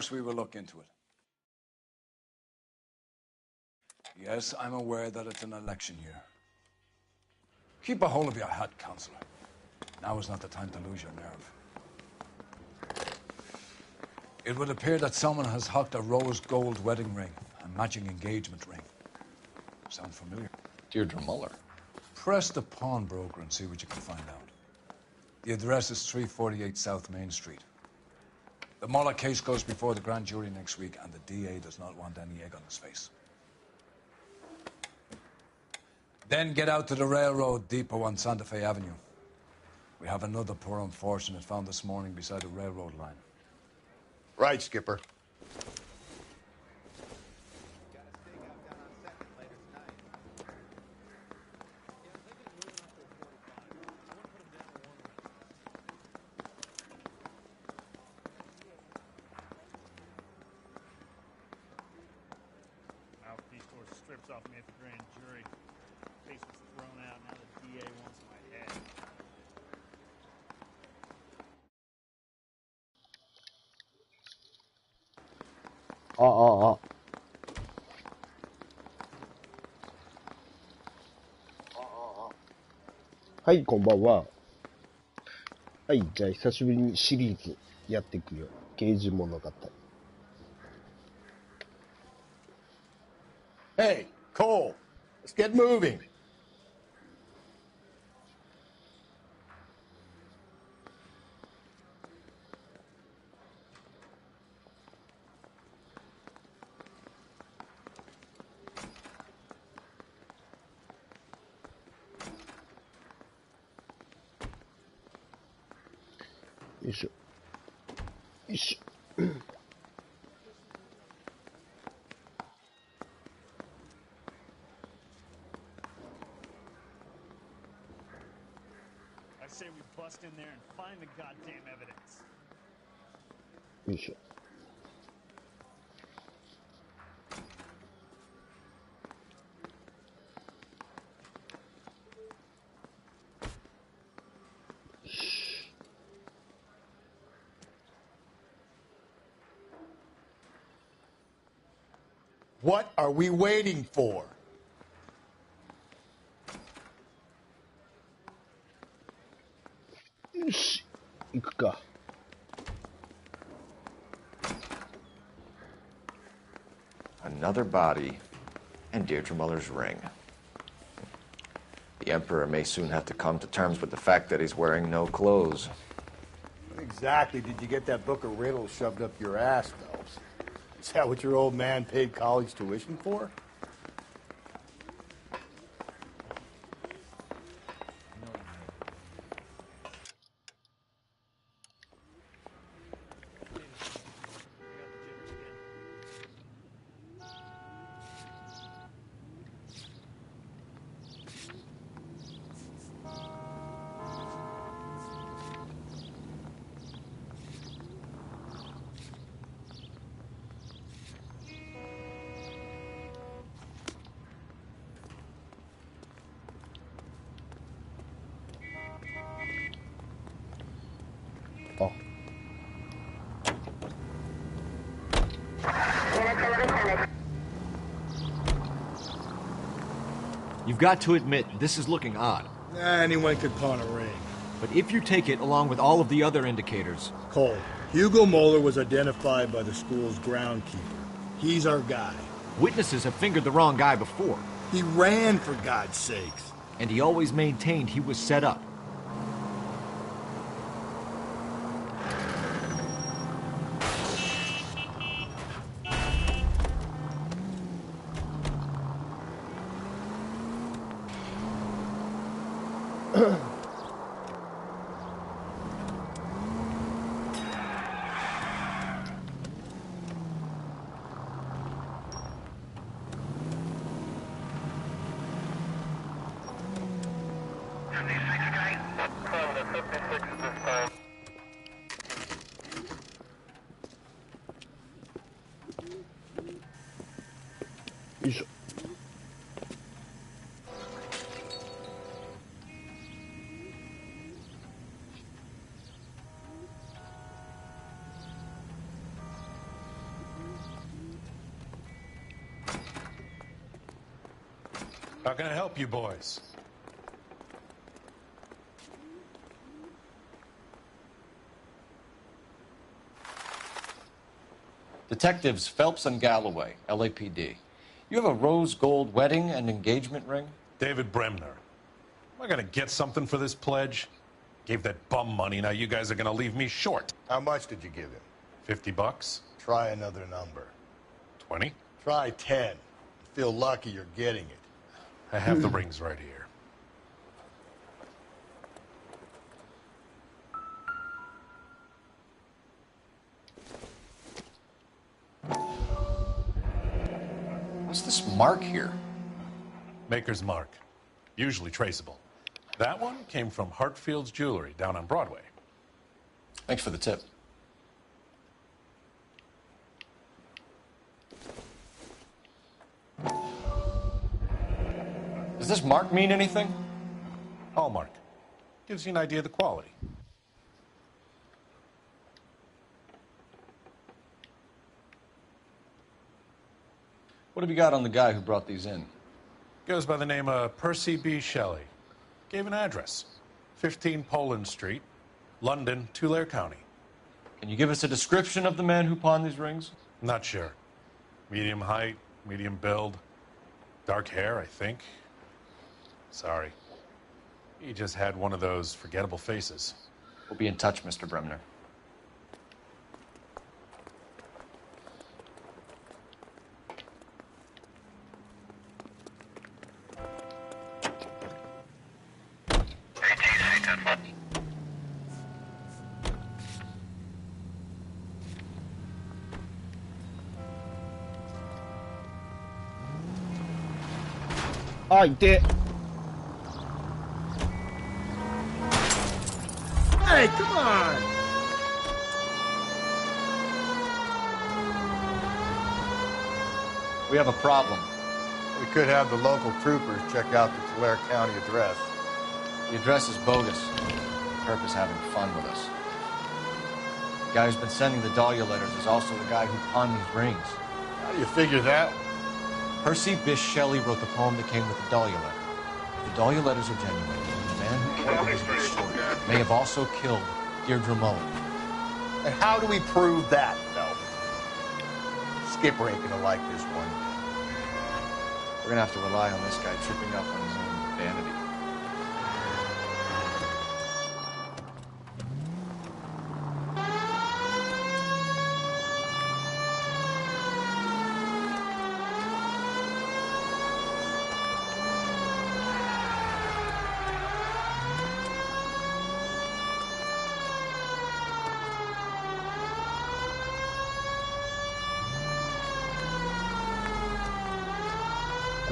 course we will look into it. Yes, I'm aware that it's an election year. Keep a hold of your hat, Councillor. Now is not the time to lose your nerve. It would appear that someone has hocked a rose gold wedding ring and matching engagement ring. Sound familiar? Deirdre Muller. Press the pawnbroker and see what you can find out. The address is 348 South Main Street. The Muller case goes before the grand jury next week, and the DA does not want any egg on his face. Then get out to the railroad depot on Santa Fe Avenue. We have another poor unfortunate found this morning beside a railroad line. Right, Skipper. Mouthpiece tore strips off me at the grand jury. Case was thrown out. Now the DA wants my head.はい、こんばんは。はい、じゃあ久しぶりにシリーズやっていくよ。刑事物語。Hey, Cole, let's get moving. Yoいしょ。よいしょ。I say we bust in there and find the goddamn evidence. よいしょ。What are we waiting for? よし。行くか。Another body, and Deirdre Muller's ring. The Emperor may soon have to come to terms with the fact that he's wearing no clothes. What exactly did you get that book of riddles shoved up your ass, Phelps? Is that what your old man paid college tuition for? You've got to admit, this is looking odd. Anyone could pawn a ring. But if you take it along with all of the other indicators... Cole, Hugo Moeller was identified by the school's groundkeeper. He's our guy. Witnesses have fingered the wrong guy before. He ran, for God's sakes. And he always maintained he was set up.よいしょ。How can I help you boys? Detectives Phelps and Galloway, LAPD. You have a rose gold wedding and engagement ring? David Bremner. Am I gonna get something for this pledge? Gave that bum money, now you guys are gonna leave me short. How much did you give him? $50? Try another number. 20? Try 10. Feel lucky you're getting it. I have the rings right here. What's this mark here? Maker's mark. Usually traceable. That one came from Hartfield's Jewelry down on Broadway. Thanks for the tip. Does this mark mean anything? Hallmark. Gives you an idea of the quality. What have you got on the guy who brought these in? Goes by the name of Percy B. Shelley. Gave an address. 15 Poland Street, London, Tulare County. Can you give us a description of the man who pawned these rings? Not sure. Medium height, medium build. Dark hair, I think. Sorry. He just had one of those forgettable faces. We'll be in touch, Mr. Bremner. Ah, 痛え。Hey, come on! We have a problem. We could have the local troopers check out the Tulare County address. The address is bogus. Perp is having fun with us. The guy who's been sending the Dahlia letters is also the guy who pawned these rings. How do you figure that? Percy Bysshe Shelley wrote the poem that came with the Dahlia letter. If the Dahlia letters are genuine, the man who killed Elizabeth Short may have also killed Deirdre Mullen. And how do we prove that, Phelps? Skipper ain't gonna like this one. We're gonna have to rely on this guy tripping up on his own vanity.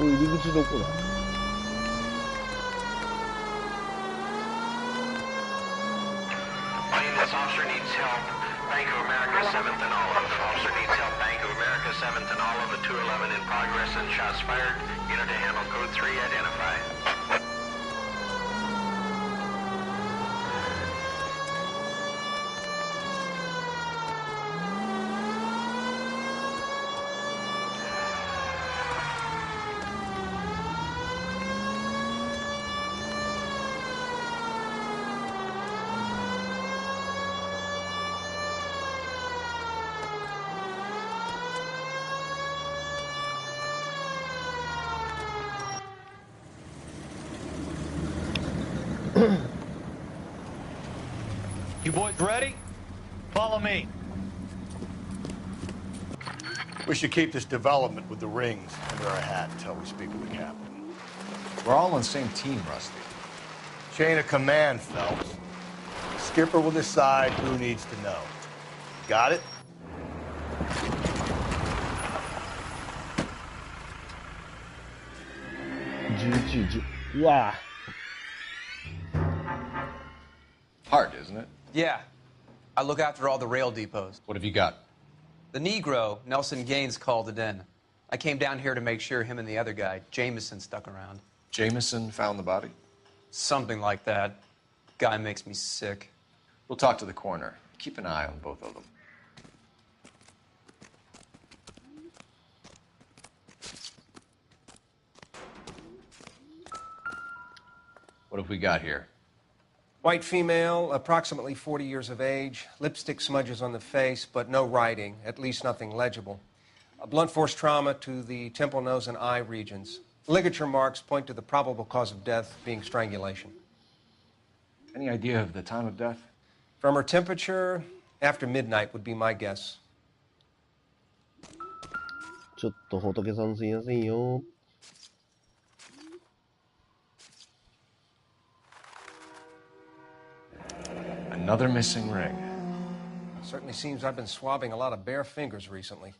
これ入り口どこだ？ This officer needs help. Bank of America 7th and Olive. Officer needs help. Bank of America 7th and Olive at 211 in progress and shots fired. Unit to handle code 3 identified. You boys ready? Follow me. We should keep this development with the rings under our hat until we speak with the captain. We're all on the same team, Rusty. Chain of command, Phelps. Skipper will decide who needs to know. Got it?うわ Hard, isn't it? Yeah. I look after all the rail depots. What have you got? The Negro, Nelson Gaines, called it in. I came down here to make sure him and the other guy, Jameson, stuck around. Jameson found the body? Something like that. Guy makes me sick. We'll talk to the coroner. Keep an eye on both of them. What have we got here? White female, approximately 40 years of age, lipstick smudges on the face, but no writing, at least nothing legible. A blunt force trauma to the temple, nose, and eye regions. Ligature marks point to the probable cause of death being strangulation. Any idea of the time of death? From her temperature, after midnight would be my guess. ちょっと仏さんすいませんよ。Another missing ring. Certainly seems I've been swabbing a lot of bare fingers recently.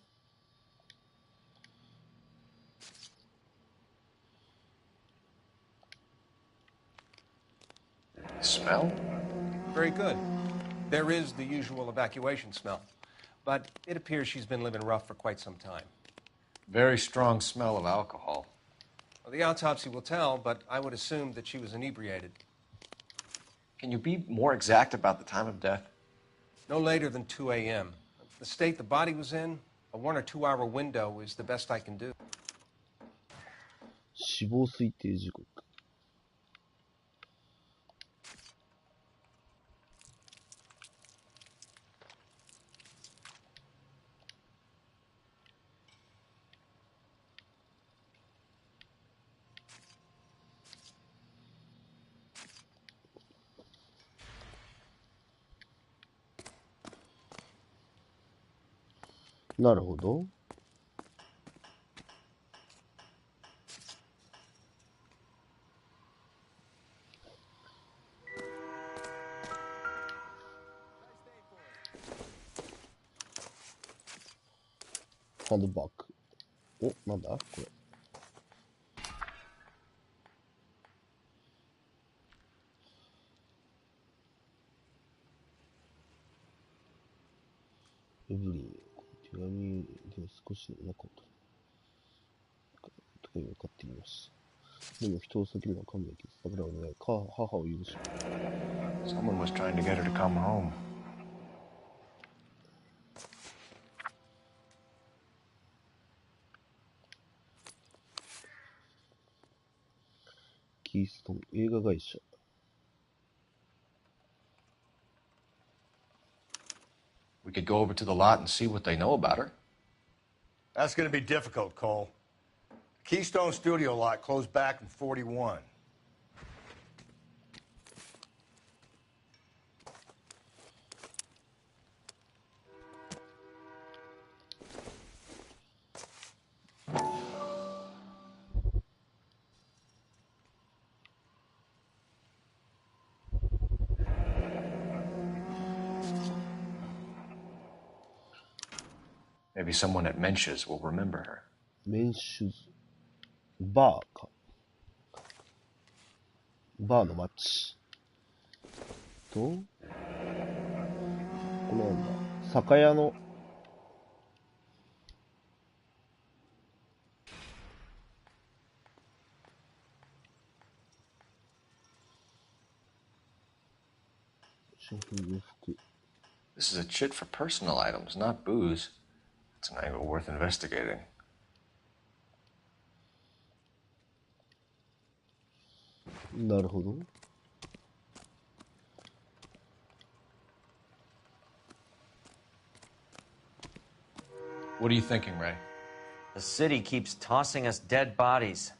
Smell? Very good. There is the usual evacuation smell, but it appears she's been living rough for quite some time. Very strong smell of alcohol. Well, the autopsy will tell, but I would assume that she was inebriated. Can you be more exact about the time of death? No later than 2 a.m. The state the body was in, a 1 or 2 hour window is the best I can do. 死亡推定時刻。なるほど。ハンドバッグ。お、なんだこれ。エブリン、手紙で少しなかったとか分かっています。でも人を避けるのは勘弁です。だからお願い、母を許し。Someone was trying to get her to come home. キーストン映画会社。We could go over to the lot and see what they know about her. That's going to be difficult, Cole. Keystone Studio lot closed back in 41. Maybe someone at Mensch's will remember her. メンシュズ。バーか。バーの街。と、これなんだ。酒屋の、商品洋服。This is a chit for personal items, not booze. It's an angle worth investigating. なるほど。What are you thinking, Ray? The city keeps tossing us dead bodies.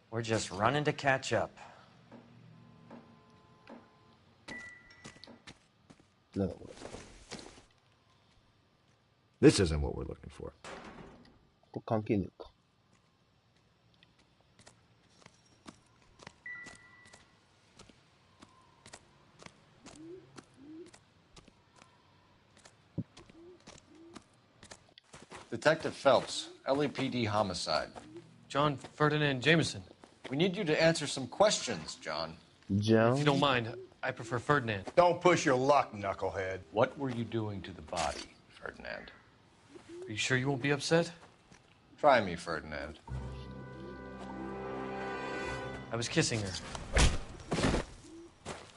We're just running to catch up. なんだこれ。 This isn't what we're looking for. これ関係ねえか。Detective Phelps, LAPD homicide. John Ferdinand Jameson. We need you to answer some questions, John. John? If you don't mind, I prefer Ferdinand. Don't push your luck, knucklehead. What were you doing to the body, Ferdinand? Are you sure you won't be upset? Try me, Ferdinand. I was kissing her.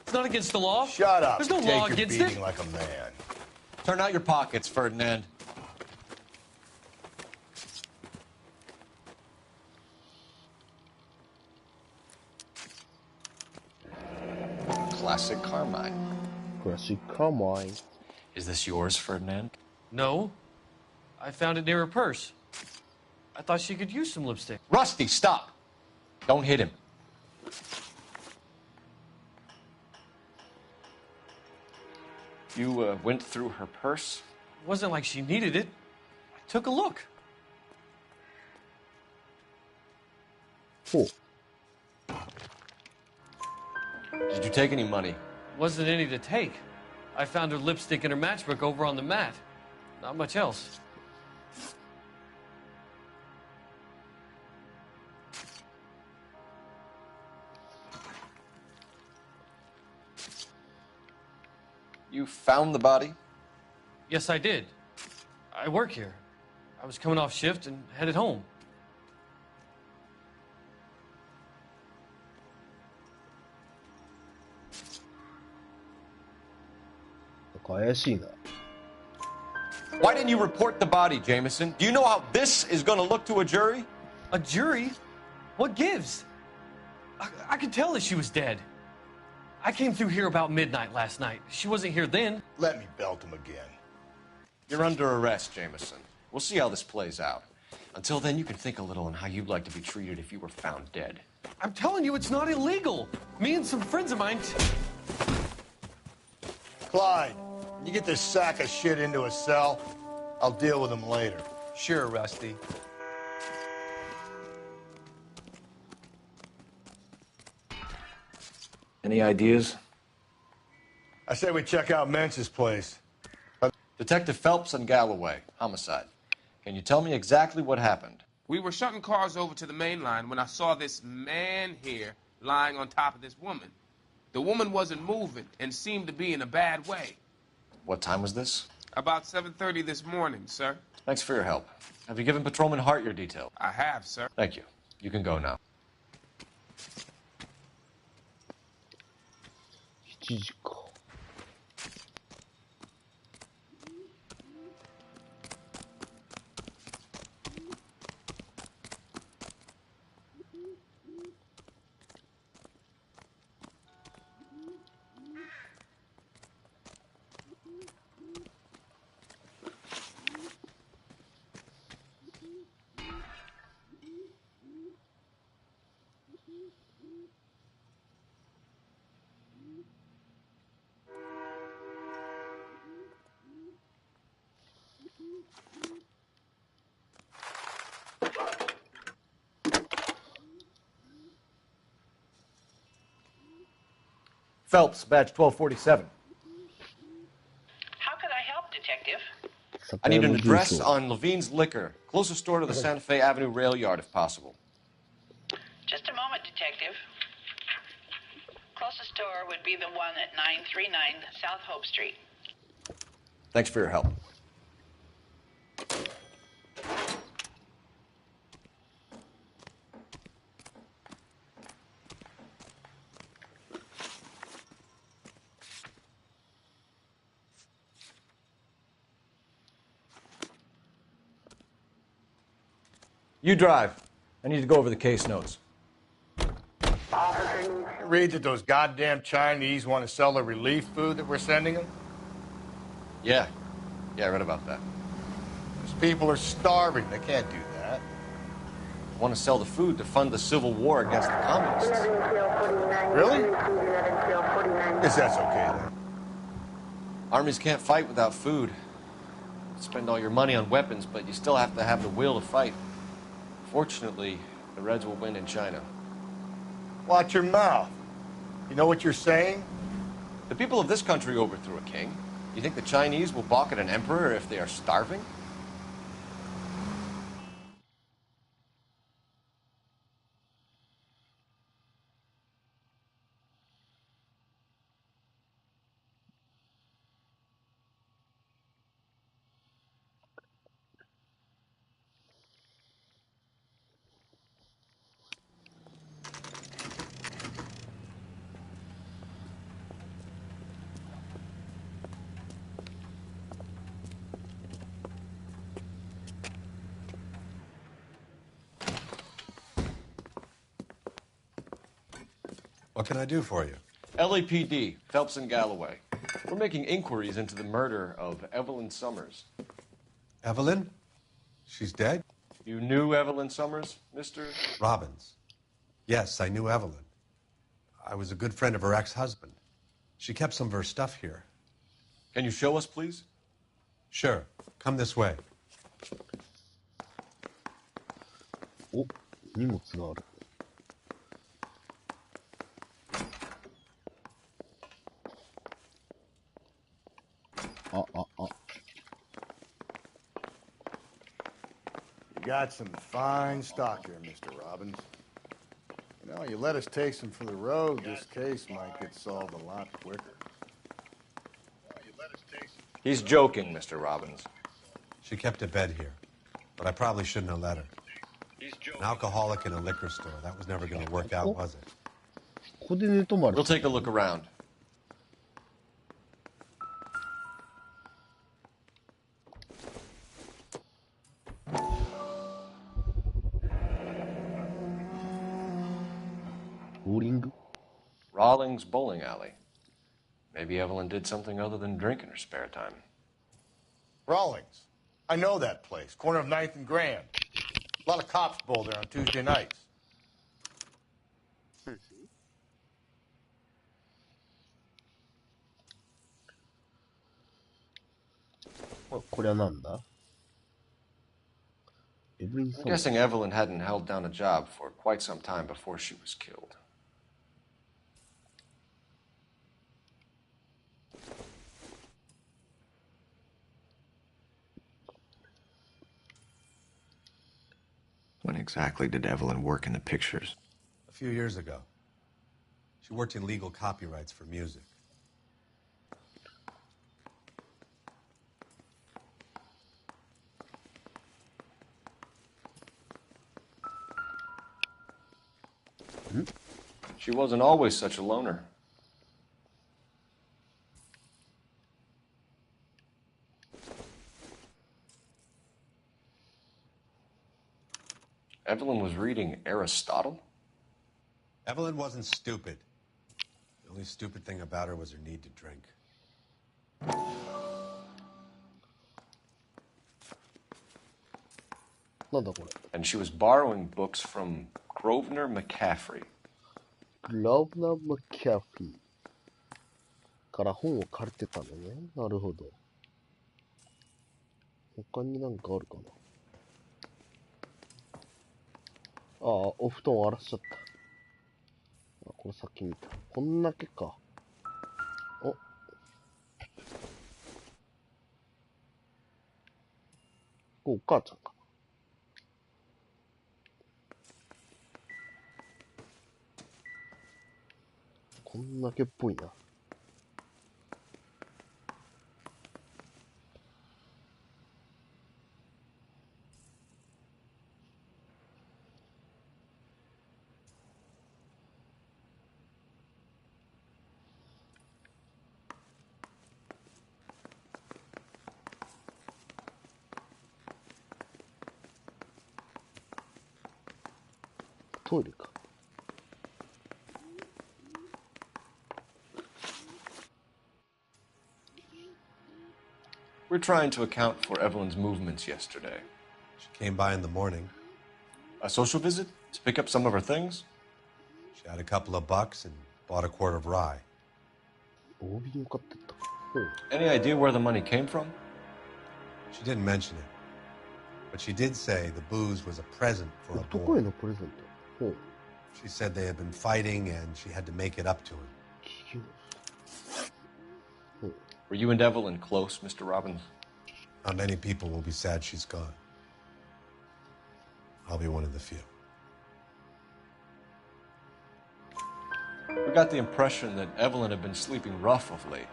It's not against the law. Shut up. There's no Take law your against beating it. like a man. Turn out your pockets, Ferdinand. classic Carmine. Classic Carmine. Is this yours, Ferdinand? No. I found it near her purse. I thought she could use some lipstick. Rusty, stop! Don't hit him. You went through her purse? It wasn't like she needed it. I took a look. Oh. Did you take any money? Wasn't any to take. I found her lipstick and her matchbook over on the mat. Not much else. You found the body? Yes, I did. I work here. I was coming off shift and headed home.怪しいな。 Why didn't you report the body, Jameson? Do you know how this is going to look to a jury? A jury? What gives? I could tell that she was dead. I came through here about midnight last night. She wasn't here then. Let me belt him again. You're under arrest, Jameson. We'll see how this plays out. Until then, you can think a little on how you'd like to be treated if you were found dead. I'm telling you, it's not illegal. Me and some friends of mine... Clyde, you get this sack of shit into a cell. I'll deal with him later. Sure, Rusty. Any ideas? I say we check out Mentz's place. Detective Phelps and Galloway, homicide. Can you tell me exactly what happened? We were shutting cars over to the main line when I saw this man here lying on top of this woman. The woman wasn't moving and seemed to be in a bad way. What time was this? About 7:30 this morning, sir. Thanks for your help. Have you given Patrolman Hart your detail? I have, sir. Thank you. You can go now. 7時か。Phelps, badge 1247. How could I help, Detective? I need an address on Levine's Liquor. Closest store to the Santa Fe Avenue rail yard, if possible. Just a moment, Detective. Closest store would be the one at 939 South Hope Street. Thanks for your help. You drive. I need to go over the case notes. Read that those goddamn Chinese want to sell the relief food that we're sending them? Yeah. Yeah, I read about that. Those people are starving. They can't do that. I want to sell the food to fund the civil war against the communists. Really? Guess that's okay then. Armies can't fight without food. You spend all your money on weapons, but you still have to have the will to fight. Fortunately, the Reds will win in China. Watch your mouth. You know what you're saying? The people of this country overthrew a king. You think the Chinese will balk at an emperor if they are starving? What can I do for you? LAPD, Phelps and Galloway. We're making inquiries into the murder of Evelyn Summers. Evelyn? She's dead? You knew Evelyn Summers, Mr. Robbins. Yes, I knew Evelyn. I was a good friend of her ex-husband. She kept some of her stuff here. Can you show us, please? Sure. Come this way. お、荷物がある。You got some fine stock here, Mr. Robbins. You know, you let us take some for the road, this case might get solved a lot quicker. He's joking, Mr. Robbins. She kept a bed here, but I probably shouldn't have let her. An alcoholic in a liquor store. That was never going to work out, was it? We'll take a look around. Rawlings Bowling Alley. Maybe Evelyn did something other than drink in her spare time. Rawlings. I know that place. Corner of 9th and Grand. A lot of cops bowl there on Tuesday nights. これはなんだ I'm guessing Evelyn hadn't held down a job for quite some time before she was killed. When exactly did Evelyn work in the pictures? A few years ago. She worked in legal copyrights for music. She wasn't always such a loner. Evelyn was reading Aristotle? Evelyn wasn't stupid. The only stupid thing about her was her need to drink. And she was borrowing books from Grosvenor McCaffrey. グラブナー・マッキャフィーから本を借りてたのね。なるほど。他になんかあるかな。ああ、お布団荒らしちゃった。あ、これさっき見た。こんだけか。お。これお母ちゃんか。こんだけっぽいな。トイレか。We're trying to account for Evelyn's movements yesterday. She came by in the morning. A social visit? To pick up some of her things? She had a couple of bucks and bought a quart of rye. Any idea where the money came from? She didn't mention it. But she did say the booze was a present for a boy. She said they had been fighting and she had to make it up to him. Were you and Evelyn close, Mr. Robbins? Not many people will be sad she's gone. I'll be one of the few. We got the impression that Evelyn had been sleeping rough of late.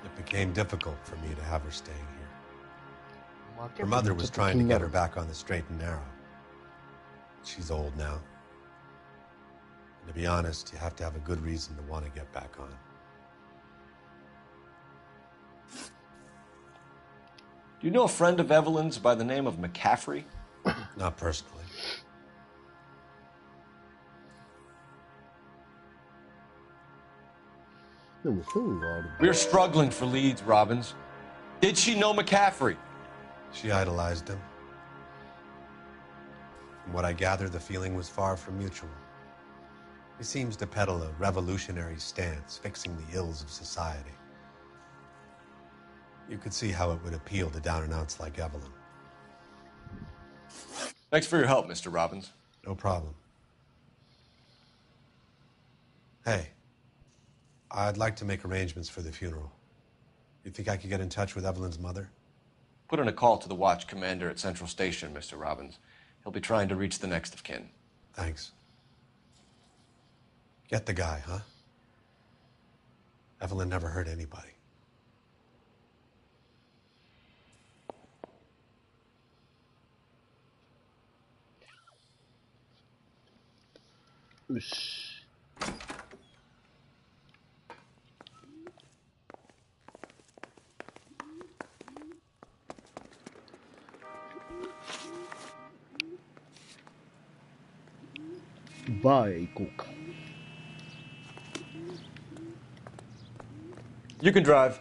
It became difficult for me to have her staying here. Her mother was trying to get her back on the straight and narrow. She's old now. And to be honest, you have to have a good reason to want to get back on. Do you know a friend of Evelyn's by the name of McCaffrey? Not personally. でも線がある。 We're struggling for leads, Robbins. Did she know McCaffrey? She idolized him. From what I gather, the feeling was far from mutual. He seems to peddle a revolutionary stance, fixing the ills of society. You could see how it would appeal to down-and-outs like Evelyn. Thanks for your help, Mr. Robbins. No problem. Hey, I'd like to make arrangements for the funeral. You think I could get in touch with Evelyn's mother? Put in a call to the watch commander at Central Station, Mr. Robbins. He'll be trying to reach the next of kin. Thanks. Get the guy, huh? Evelyn never hurt anybody.よし。バーへ行こうか。You can drive.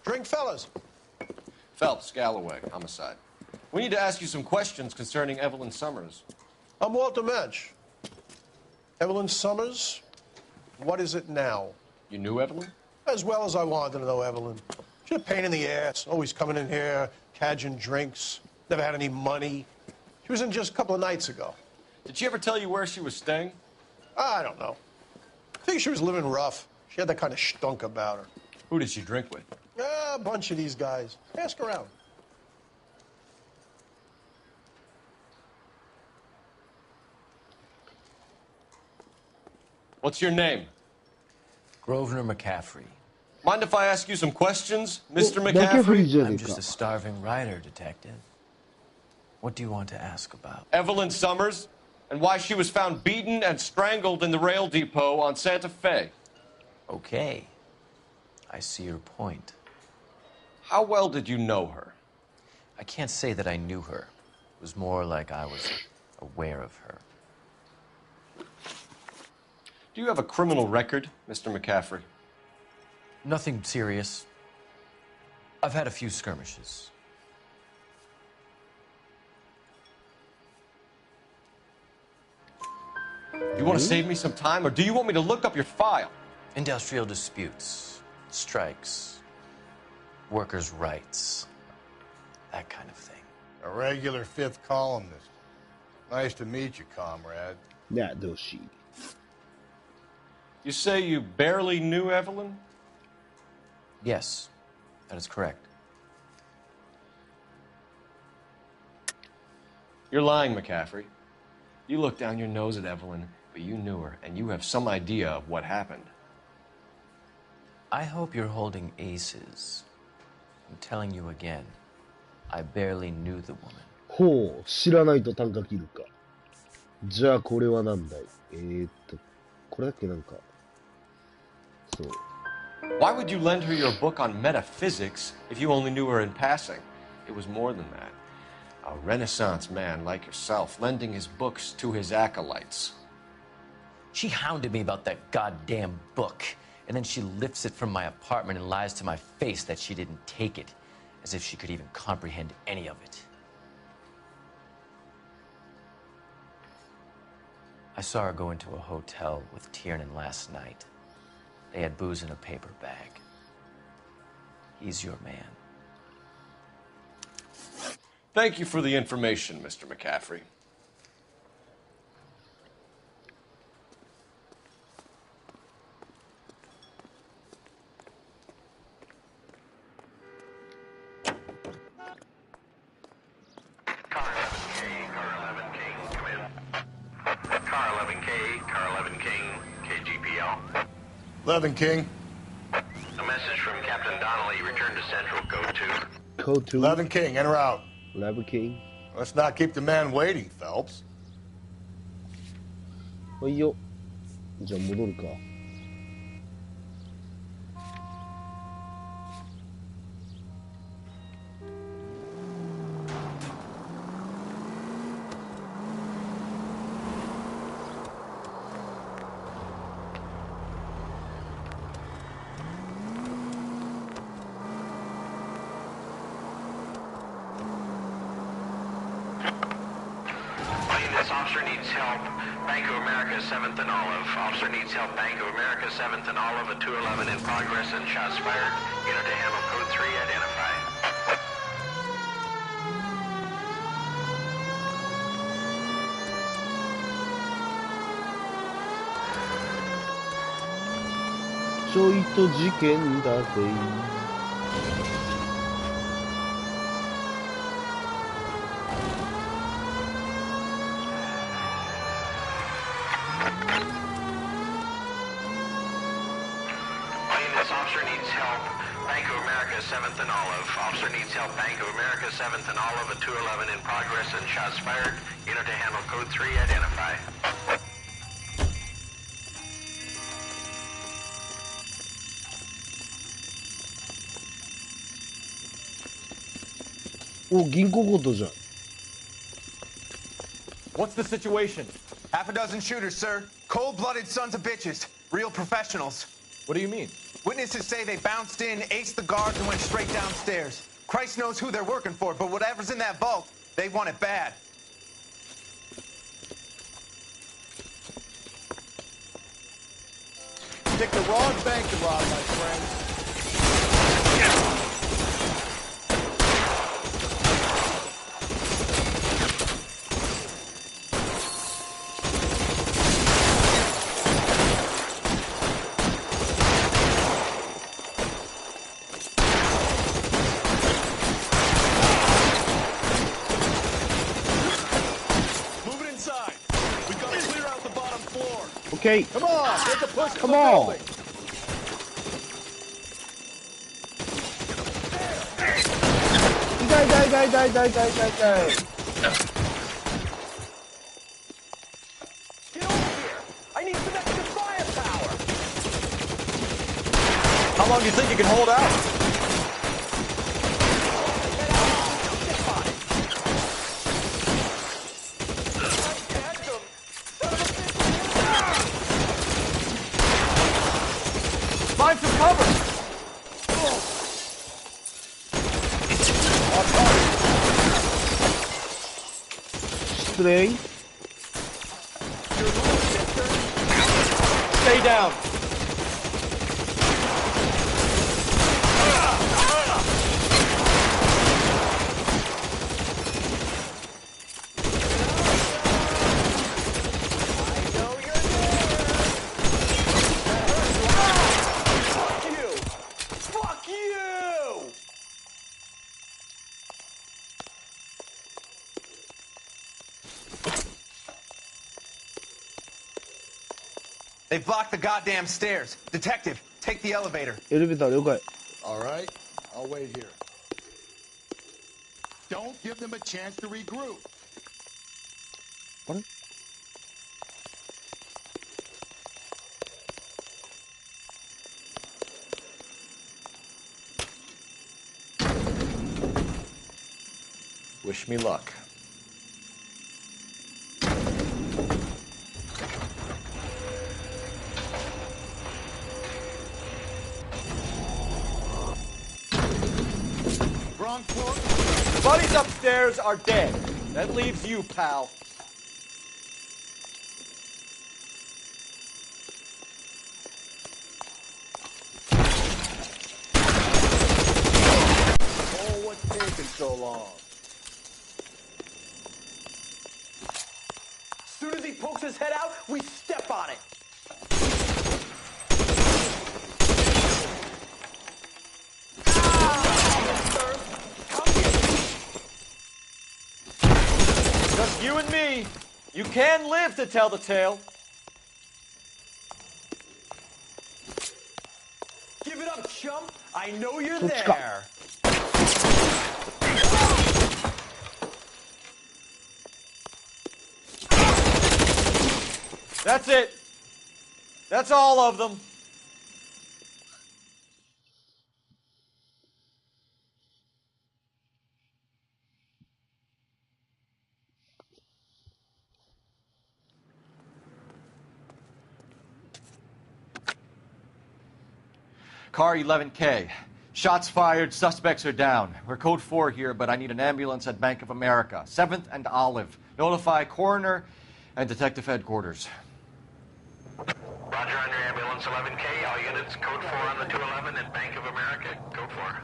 Drink, fellas. Phelps, Galloway, homicide. We need to ask you some questions concerning Evelyn Summers. I'm Walter Mensch. Evelyn Summers, what is it now? You knew Evelyn? As well as I wanted to know Evelyn. She's a pain in the ass, always coming in here, cadging drinks, never had any money. She was in just a couple of nights ago. Did she ever tell you where she was staying? I don't know. I think she was living rough. She had that kind of stunk about her. Who did she drink with? A bunch of these guys. Ask around. What's your name? Grosvenor McCaffrey. Mind if I ask you some questions, Mr. McCaffrey? I'm just a starving writer, Detective. What do you want to ask about? Evelyn Summers, and why she was found beaten and strangled in the rail depot on Santa Fe. Okay. I see your point. How well did you know her? I can't say that I knew her. It was more like I was aware of her. Do you have a criminal record, Mr. McCaffrey? Nothing serious. I've had a few skirmishes. You want to save me some time, or do you want me to look up your file? Industrial disputes, strikes, workers' rights, that kind of thing. A regular fifth columnist. Nice to meet you, comrade. Yeah, those she. You say you barely knew Evelyn? Yes, that is correct. You're lying, McCaffrey. You looked down your nose at Evelyn, but you knew her, and you have some idea of what happened. I hope you're holding aces. I'm telling you again, I barely knew the woman. ほう、知らないと単価切るか。じゃあこれは何だい？これだっけなんか。そう。Why would you lend her your book on metaphysics if you only knew her in passing? It was more than that. A Renaissance man like yourself, lending his books to his acolytes. She hounded me about that goddamn book, and then she lifts it from my apartment and lies to my face that she didn't take it, as if she could even comprehend any of it. I saw her go into a hotel with Tiernan last night. They had booze in a paper bag. He's your man. Thank you for the information, Mr. McCaffrey. Car 11 King, car 11 King. 11 King. A message from Captain Donnelly. Return to Central. Code 2. Code 2. 11 King, enter out. 11 King. Let's not keep the man waiting, Phelps. はいよ。じゃあ戻るか。Officer needs help. Bank of America, 7th and Olive. Officer needs help. Bank of America, 7th and Olive. A 211 in progress and shots fired. Unit to handle code 3. Identify.ちょいと事件だぜ。Officer needs help. Bank of America, 7th and Olive. Officer needs help. Bank of America, 7th and Olive. A 211 in progress and shots fired. Unit to handle code 3. Identify. Oh, 銀行強盗じゃん。What's the situation? Half a dozen shooters, sir. Cold-blooded sons of bitches. Real professionals. What do you mean? Witnesses say they bounced in, aced the guards, and went straight downstairs. Christ knows who they're working for, but whatever's in that vault, they want it bad. Pick the wrong bank to rob, my friend. Okay. Come on, get the push. Come on. Die. Get over here! I need some extra firepower! How long do you think you can hold out? Find some cover! Stay. Stay down! They've blocked the goddamn stairs. Detective, take the elevator. エレベーター了解。 All right, I'll wait here. Don't give them a chance to regroup. あれ Wish me luck. Wrong floor. The buddies upstairs are dead. That leaves you, pal. Oh, what's taking so long? As soon as he pokes his head out, we step on it. Just you and me. You can live to tell the tale. chump. I know you're そっちか。 there. That's it. That's all of them. Car 11K. Shots fired, suspects are down. We're code 4 here, but I need an ambulance at Bank of America. 7th and Olive. Notify coroner and detective headquarters. Roger on your ambulance 11K. All units, code 4 on the 211 at Bank of America. Code 4.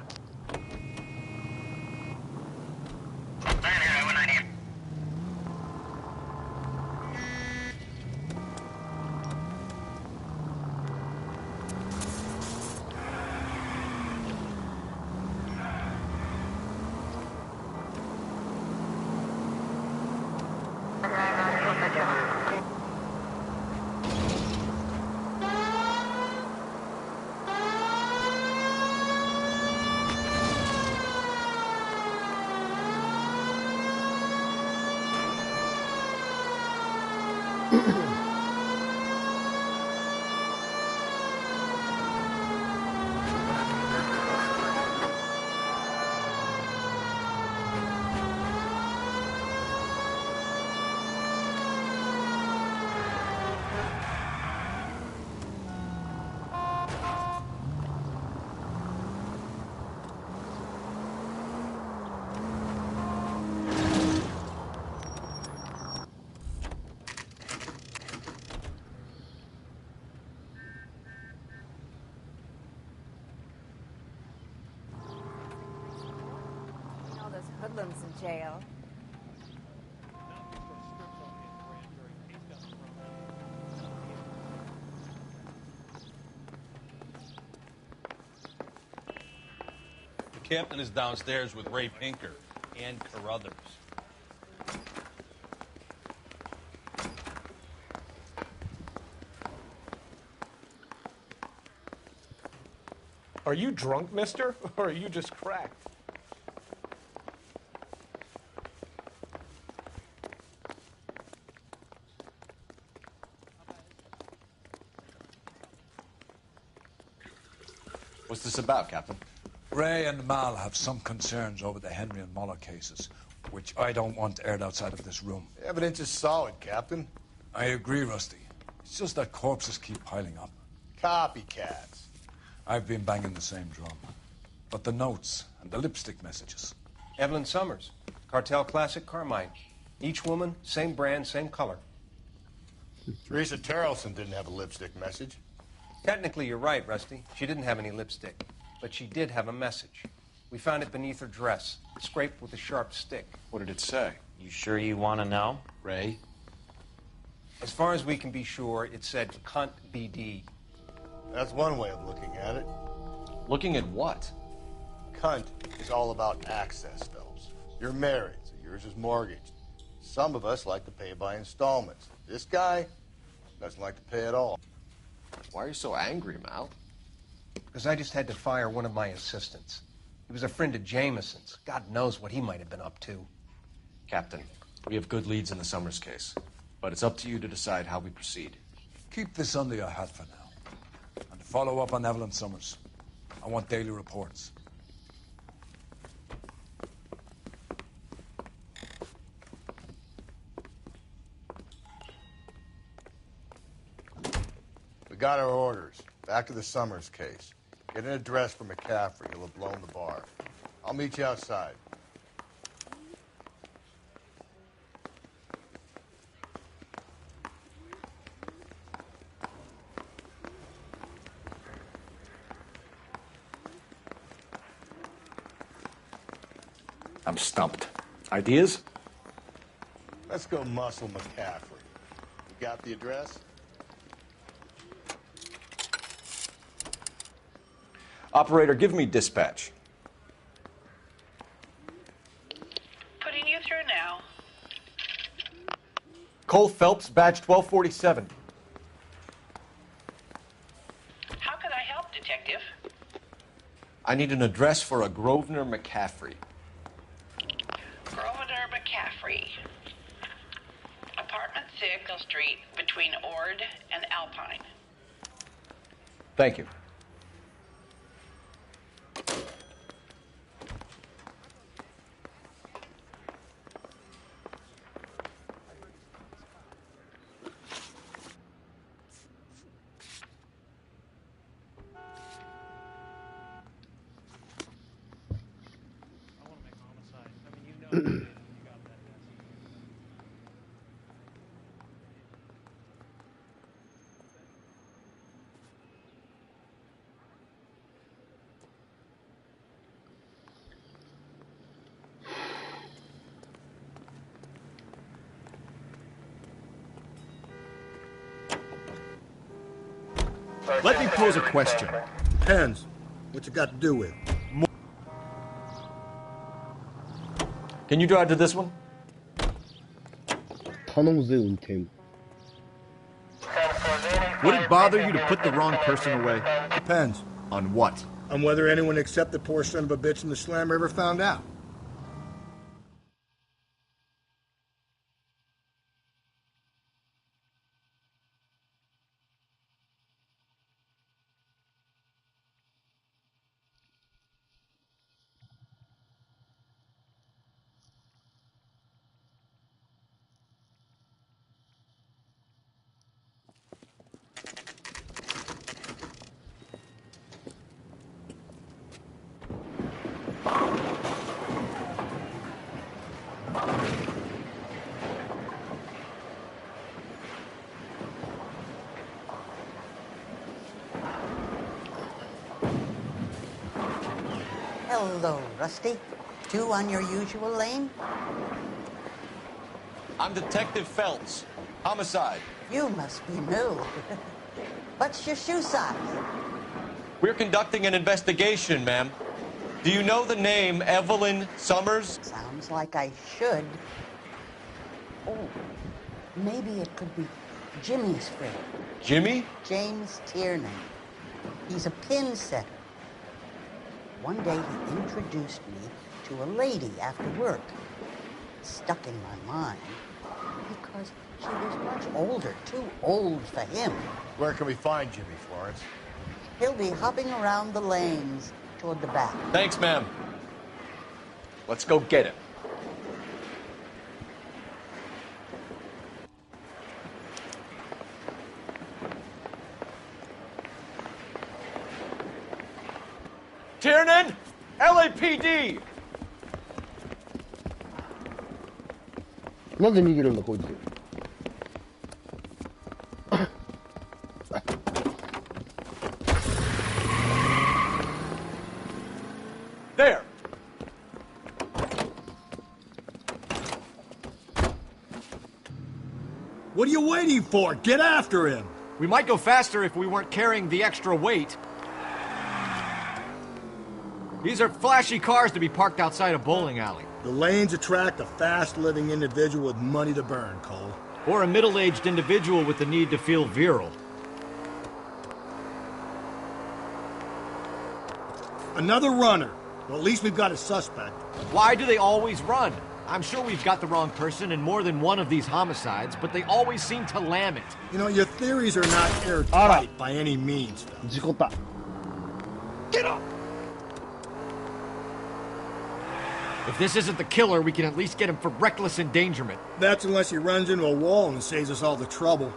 Man here, 190. All those hoodlums in jail. The captain is downstairs with Ray Pinker and Carruthers. Are you drunk, mister? Or are you just cracked? What's this about, Captain? Ray and Mal have some concerns over the Henry and Muller cases, which I don't want aired outside of this room. The evidence is solid, Captain. I agree, Rusty. It's just that corpses keep piling up. Copycats. I've been banging the same drum. But the notes and the lipstick messages. Evelyn Summers, Cartel Classic Carmine. Each woman, same brand, same color. Teresa Terrelson didn't have a lipstick message. Technically, you're right, Rusty. She didn't have any lipstick. But she did have a message. We found it beneath her dress, scraped with a sharp stick. What did it say? You sure you want to know? Ray? As far as we can be sure, it said cunt BD. That's one way of looking at it. Looking at what? Cunt is all about access, Phelps. You're married, so yours is mortgaged. Some of us like to pay by installments. This guy doesn't like to pay at all. Why are you so angry, Mal? Because I just had to fire one of my assistants. He was a friend of Jameson's. God knows what he might have been up to. Captain, we have good leads in the Summers case, but it's up to you to decide how we proceed. Keep this under your hat for now. And follow up on Evelyn Summers. I want daily reports. We got our orders. Back to the Summers case. Get an address for McCaffrey. He'll have blown the bar. I'll meet you outside. I'm stumped. Ideas? Let's go muscle McCaffrey. You got the address? Operator, give me dispatch. Putting you through now. Cole Phelps, badge 1247. How can I help, Detective? I need an address for a Grosvenor McCaffrey. Grosvenor McCaffrey. Apartment 6, Street, between Ord and Alpine. Thank you. Let me pose a question. Depends. What you got to do with? Can you drive to this one?頼むぜ 운템. Would it bother you to put the wrong person away? Depends. On what? On whether anyone except the poor son of a bitch in the slammer ever found out. Hello, Rusty. Two on your usual lane? I'm Detective Phelps. Homicide. You must be new. What's your shoe size? We're conducting an investigation, ma'am. Do you know the name Evelyn Summers? Sounds like I should. Oh, maybe it could be Jimmy's friend. Jimmy? James Tiernan. He's a pin setter. One day he introduced me to a lady after work. Stuck in my mind because she was much older, too old for him. Where can we find Jimmy, Florence? He'll be hopping around the lanes toward the back. Thanks, ma'am. Let's go get him. Tiernan! LAPD! なんで逃げるんだこいつ。There! What are you waiting for? Get after him! We might go faster if we weren't carrying the extra weight. These are flashy cars to be parked outside a bowling alley. The lanes attract a fast-living individual with money to burn, Cole. Or a middle-aged individual with the need to feel virile. Another runner. Well, at least we've got a suspect. Why do they always run? I'm sure we've got the wrong person in more than one of these homicides, but they always seem to lam it. You know, your theories are not airtight by any means, though. 事故った。 Get up! If this isn't the killer, we can at least get him for reckless endangerment. That's unless he runs into a wall and saves us all the trouble.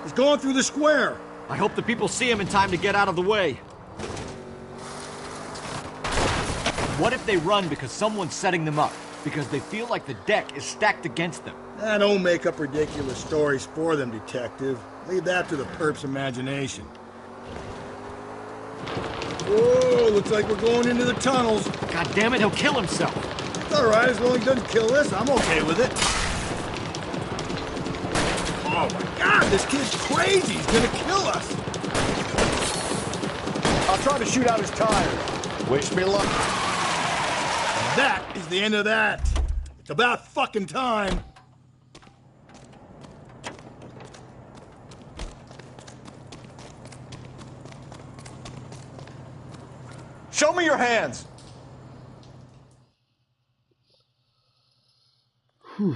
He's going through the square. I hope the people see him in time to get out of the way. What if they run because someone's setting them up? Because they feel like the deck is stacked against them? Don't make up ridiculous stories for them, detective. Leave that to the perp's imagination. Whoa, looks like we're going into the tunnels. God damn it, he'll kill himself. It's all right, as long as he doesn't kill us, I'm okay with it. Oh my God, this kid's crazy. He's gonna kill us. I'll try to shoot out his tire. Wish me luck. And that is the end of that. It's about fucking time. Show me your hands! Whew.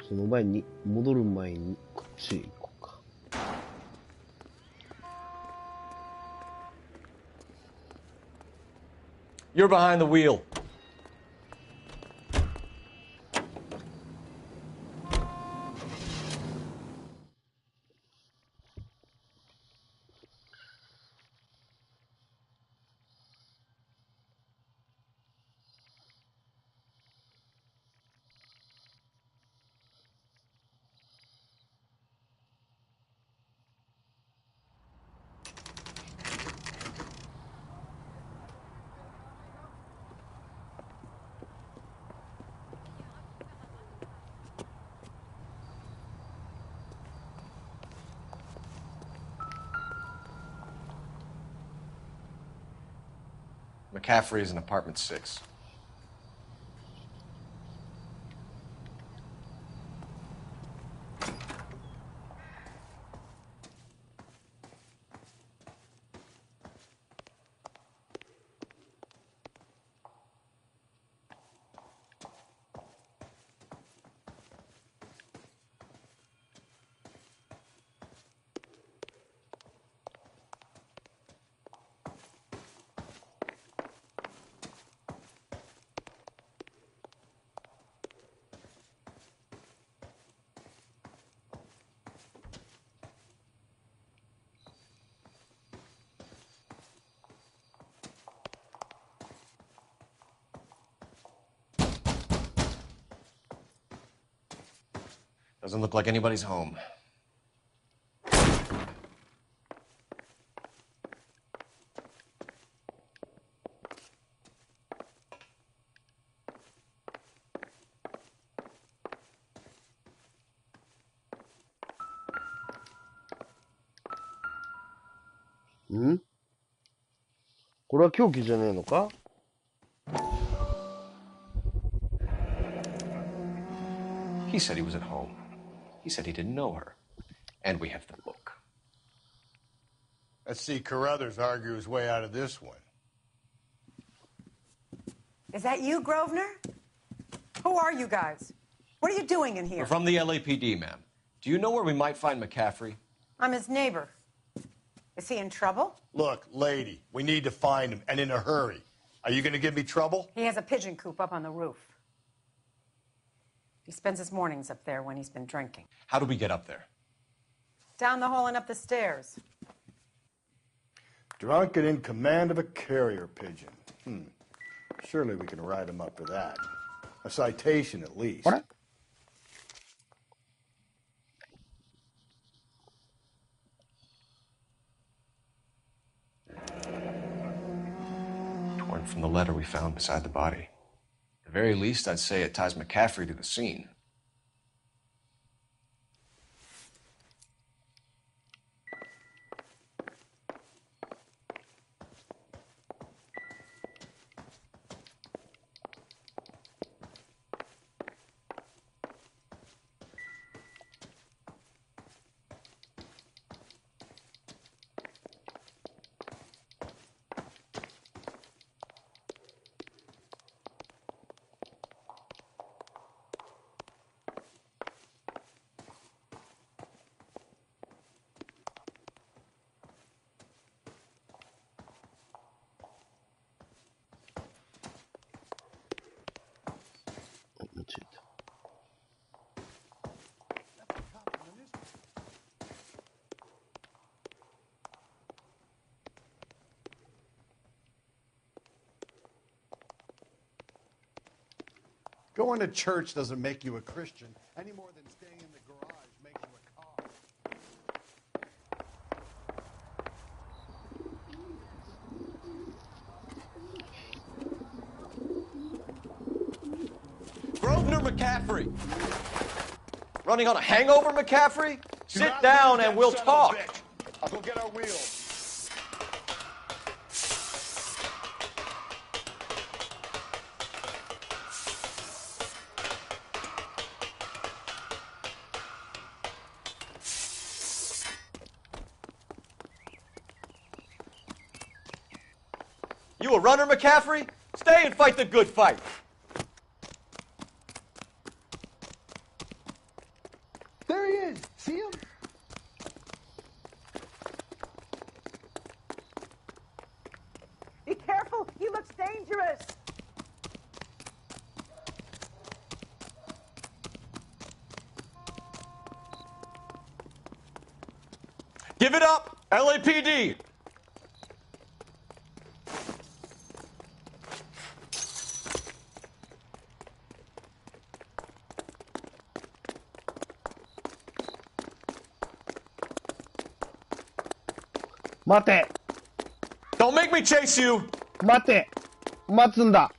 その前に、戻る前に、こっちへ行こうか。You're behind the wheel. McCaffrey is in apartment 6. Doesn't look like anybody's home.ん？これは凶器じゃねえのか？ He said he was at home. He said he didn't know her. And we have the book. Let's see Carruthers argue his way out of this one. Is that you, Grosvenor? Who are you guys? What are you doing in here? We're from the LAPD, ma'am. Do you know where we might find McCaffrey? I'm his neighbor. Is he in trouble? Look, lady, we need to find him, and in a hurry. Are you going to give me trouble? He has a pigeon coop up on the roof. He spends his mornings up there when he's been drinking. How do we get up there? Down the hall and up the stairs. Drunk and in command of a carrier pigeon. Surely we can write him up for that. A citation, at least. What? Torn from the letter we found beside the body. At the very least, I'd say it ties McCaffrey to the scene. Going to church doesn't make you a Christian any more than staying in the garage makes you a cop. Grosvenor McCaffrey! Running on a hangover, McCaffrey? Sit down and we'll talk. I'll go get our wheels. You a runner, McCaffrey? Stay and fight the good fight. There he is. See him? Be careful. He looks dangerous. Give it up, LAPD. Don't make me chase you. 待て。待つんだ。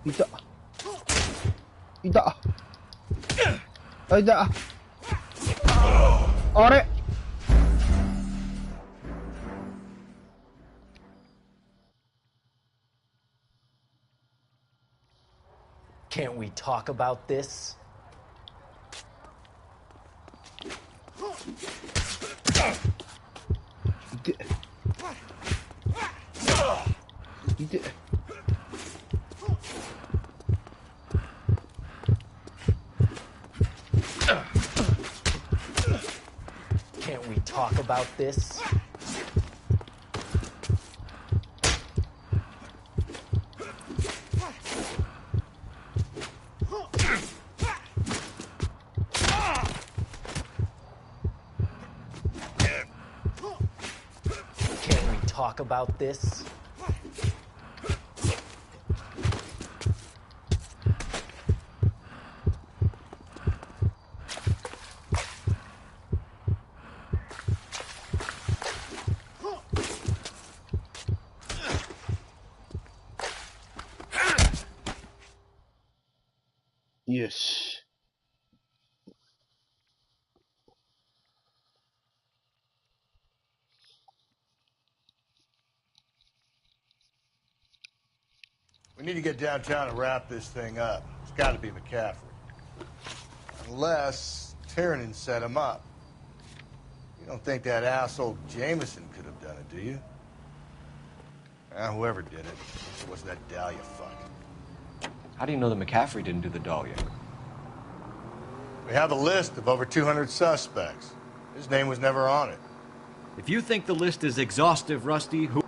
いた。いた。あ、いた。あれ。Can't we talk about this? Can't we talk about this? Can't we talk about this? Yes. We need to get downtown and wrap this thing up. It's got to be McCaffrey. Unless Tiernan set him up. You don't think that asshole Jameson could have done it, do you? Whoever did it. It wasn't that Dahlia fuck. How do you know that McCaffrey didn't do the Dahlia? We have a list of over 200 suspects. His name was never on it. If you think the list is exhaustive, Rusty, who...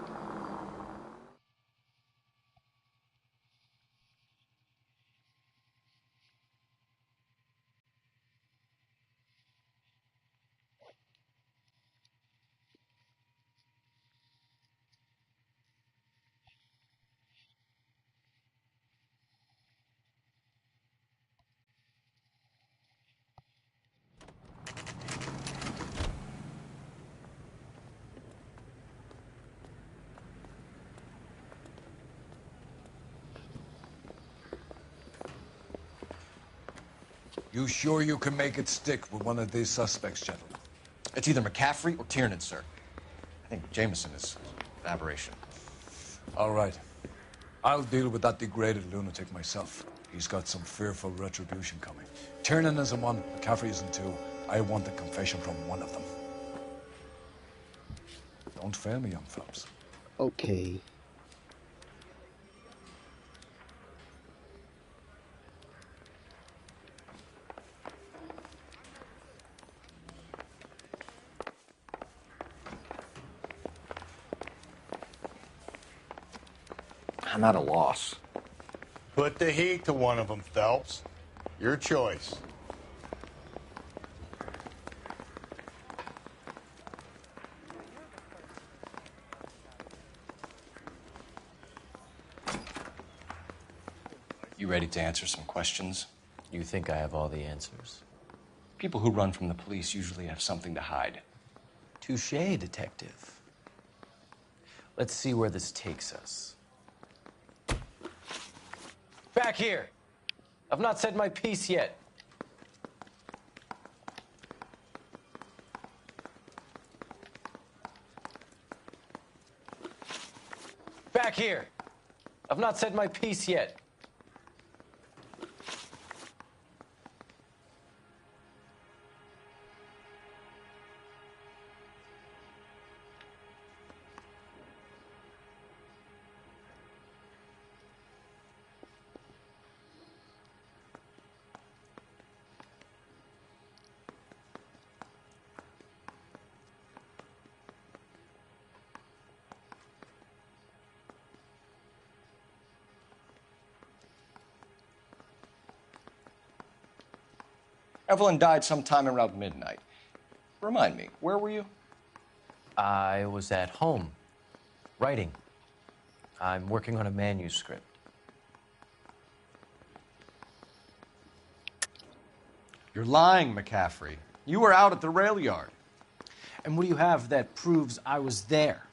You sure you can make it stick with one of these suspects, gentlemen? It's either McCaffrey or Tiernan, sir. I think Jameson is an aberration. All right. I'll deal with that degraded lunatic myself. He's got some fearful retribution coming. Tiernan isn't one, McCaffrey isn't two. I want a confession from one of them. Don't fail me, young fellows. Okay. I'm at a loss. Put the heat to one of them, Phelps. Your choice. You ready to answer some questions? You think I have all the answers? People who run from the police usually have something to hide. Touché, detective. Let's see where this takes us. Back here. I've not said my piece yet. Back here. I've not said my piece yet. Evelyn died sometime around midnight. Remind me, where were you? I was at home, writing. I'm working on a manuscript. You're lying, McCaffrey. You were out at the rail yard. And what do you have that proves I was there?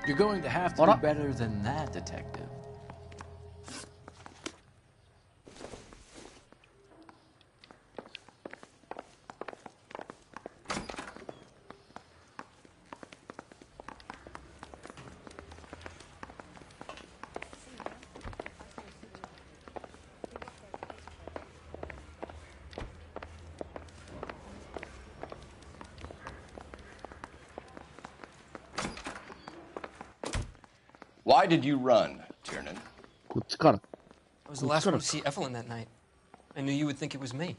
You're going to have to do better than that, detective. Why did you run, Tiernan? こっちから。 I was the last one to see Evelyn that night. I knew you would think it was me.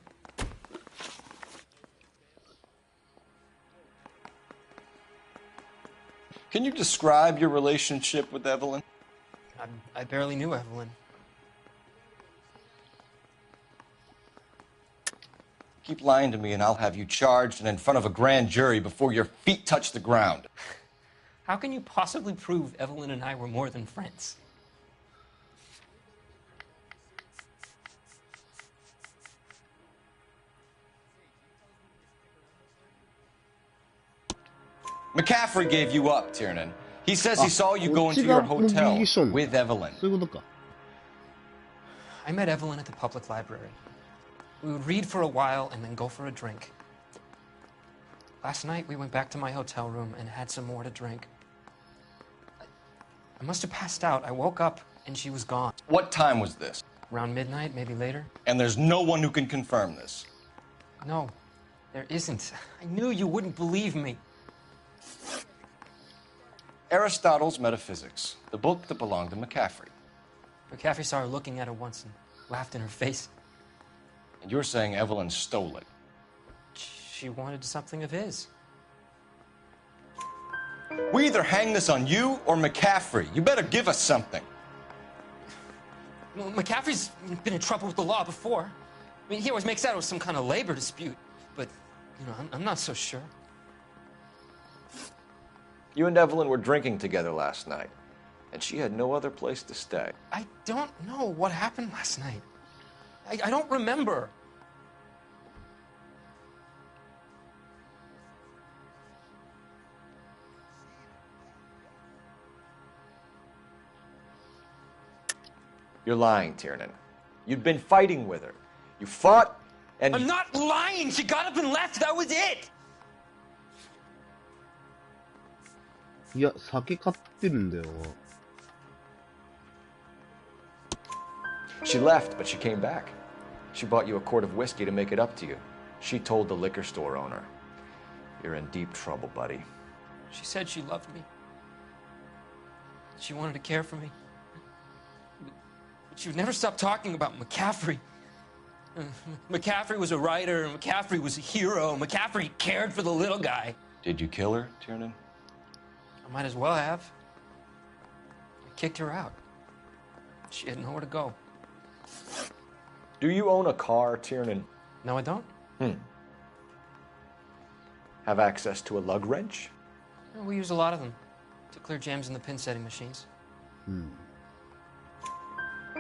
Can you describe your relationship with Evelyn? I barely knew Evelyn. Keep lying to me and I'll have you charged and in front of a grand jury before your feet touch the ground. How can you possibly prove Evelyn and I were more than friends? McCaffrey gave you up, Tiernan. He says he saw you go into your hotel with Evelyn. I met Evelyn at the public library. We would read for a while and then go for a drink. Last night, we went back to my hotel room and had some more to drink. I must have passed out. I woke up and she was gone. What time was this? Around midnight, maybe later. And there's no one who can confirm this. No, there isn't. I knew you wouldn't believe me. Aristotle's Metaphysics, the book that belonged to McCaffrey. McCaffrey saw her looking at it once and laughed in her face. And you're saying Evelyn stole it. She wanted something of his. We either hang this on you or McCaffrey. You better give us something. Well, McCaffrey's been in trouble with the law before. I mean, he always makes out it was some kind of labor dispute. But, you know, I'm not so sure. You and Evelyn were drinking together last night, and she had no other place to stay. I don't know what happened last night. I don't remember. You're lying, Tiernan. You'd been fighting with her. You fought, and... I'm not lying! She got up and left! That was it! いや、酒買ってるんだよな。She left, but she came back. She bought you a quart of whiskey to make it up to you. She told the liquor store owner. You're in deep trouble, buddy. She said she loved me. She wanted to care for me. But she would never stop talking about McCaffrey. McCaffrey was a writer, McCaffrey was a hero, McCaffrey cared for the little guy. Did you kill her, Tiernan? I might as well have. I kicked her out. She had nowhere to go. Do you own a car, Tiernan? No, I don't. Have access to a lug wrench? No, we use a lot of them to clear jams in the pin setting machines.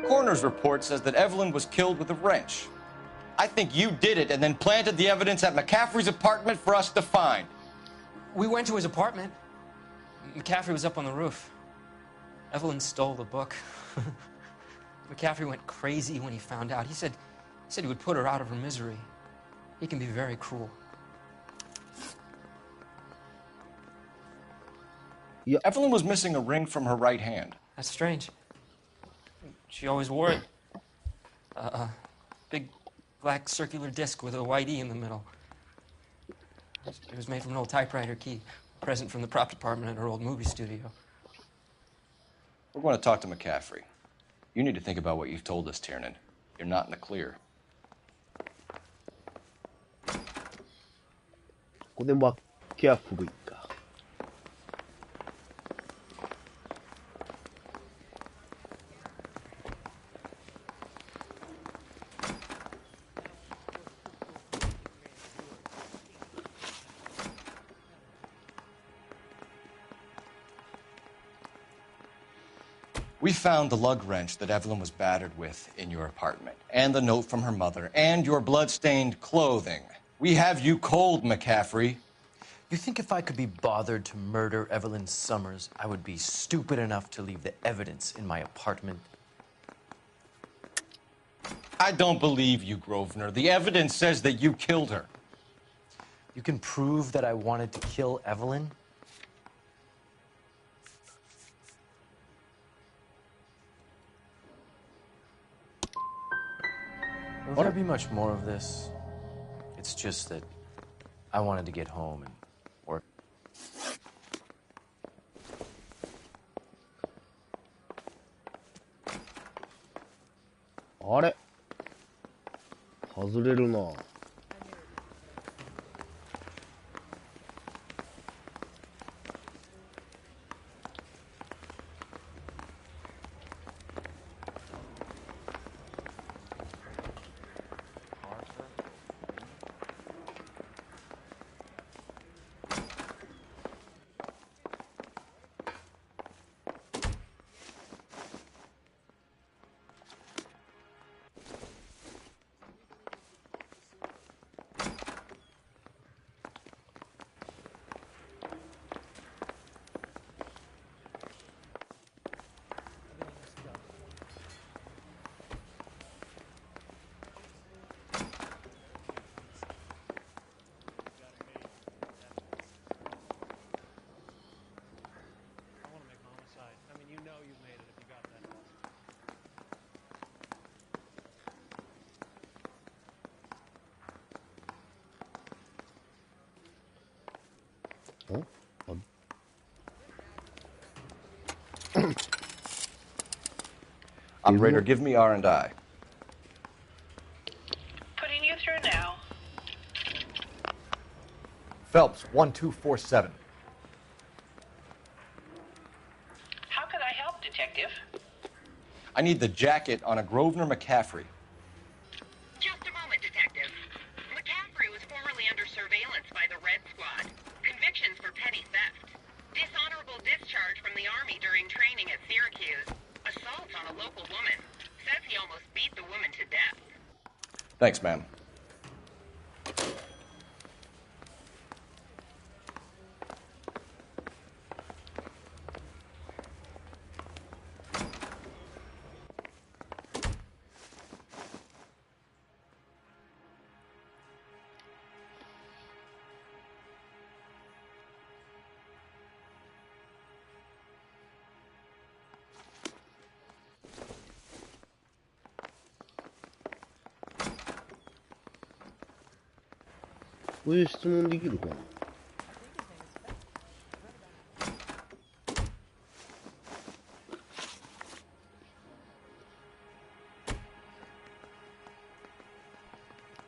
Coroner's report says that Evelyn was killed with a wrench. I think you did it and then planted the evidence at McCaffrey's apartment for us to find. We went to his apartment. McCaffrey was up on the roof. Evelyn stole the book. McCaffrey went crazy when he found out. He said he would put her out of her misery. He can be very cruel. Evelyn was missing a ring from her right hand. That's strange. She always wore it. Big black circular disc with a white E in the middle. It was made from an old typewriter key, a present from the prop department at her old movie studio. We're going to talk to McCaffrey. You need to think about what you've told us, Tiernan. You're not in the clear. ここでマッキャフリーか。We found the lug wrench that Evelyn was battered with in your apartment, and the note from her mother, and your blood-stained clothing. We have you cold, McCaffrey. You think if I could be bothered to murder Evelyn Summers, I would be stupid enough to leave the evidence in my apartment? I don't believe you, Grosvenor. The evidence says that you killed her. You can prove that I wanted to kill Evelyn? Will there be much more of this? It's just that I wanted to get home and work. あれ外れるな。Operator, give me R&I. Putting you through now. Phelps, 1247. How could I help, Detective? I need the jacket on a Grosvenor McCaffrey. Just a moment, Detective. McCaffrey was formerly under surveillance by the Red Squad. Convictions for petty theft. Dishonorable discharge from the Army during training at Syracuse. Assault on a local woman. Says he almost beat the woman to death. Thanks, ma'am.こういう質問できるかな。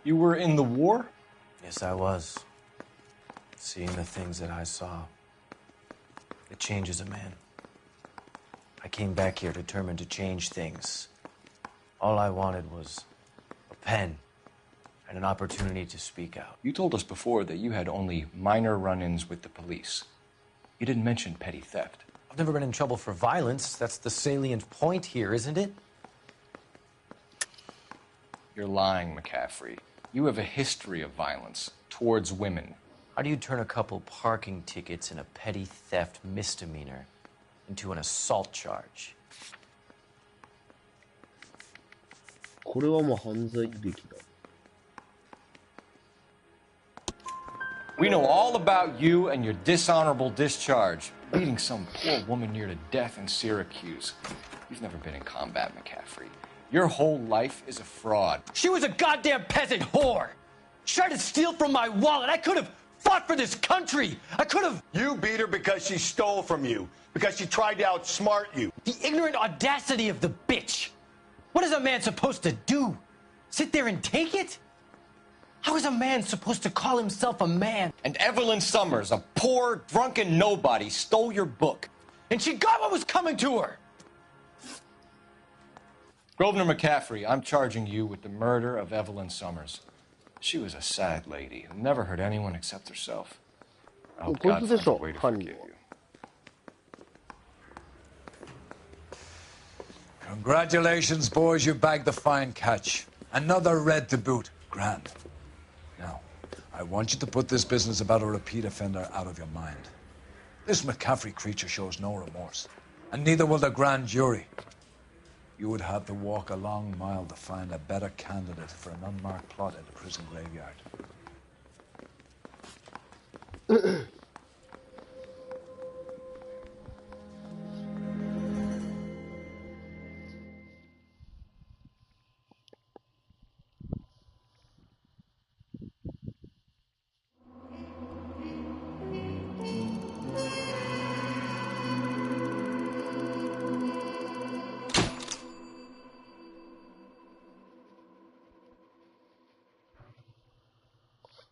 You were in the war? Yes, I was. Seeing the things that I saw, it changes a man. I came back here determined to change things. All I wanted was a pen and an opportunity to speak out. You told us before that you had only minor run-ins with the police. You didn't mention petty theft. I've never been in trouble for violence. That's the salient point here, isn't it? You're lying, McCaffrey. You have a history of violence towards women. How do you turn a couple parking tickets and a petty theft misdemeanor into an assault charge? これはまあ犯罪歴だ。We know all about you and your dishonorable discharge, beating some poor woman near to death in Syracuse. You've never been in combat, McCaffrey. Your whole life is a fraud. She was a goddamn peasant whore. She tried to steal from my wallet. I could have fought for this country. I could have. You beat her because she stole from you, because she tried to outsmart you. The ignorant audacity of the bitch. What is a man supposed to do? Sit there and take it? How is a man supposed to call himself a man? And Evelyn Summers, a poor, drunken nobody, stole your book. And she got what was coming to her. Grosvenor McCaffrey, I'm charging you with the murder of Evelyn Summers. She was a sad lady who never hurt anyone except herself. I hope God finds a way to forgive you. Congratulations, boys, you bagged the fine catch. Another red to boot. Grand. Now, I want you to put this business about a repeat offender out of your mind. This McCaffrey creature shows no remorse, and neither will the grand jury. You would have to walk a long mile to find a better candidate for an unmarked plot in the prison graveyard.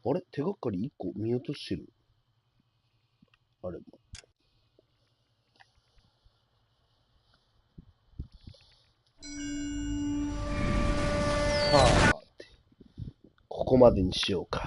あれ手がかり1個見落としてる。あれも。はあ。ここまでにしようか。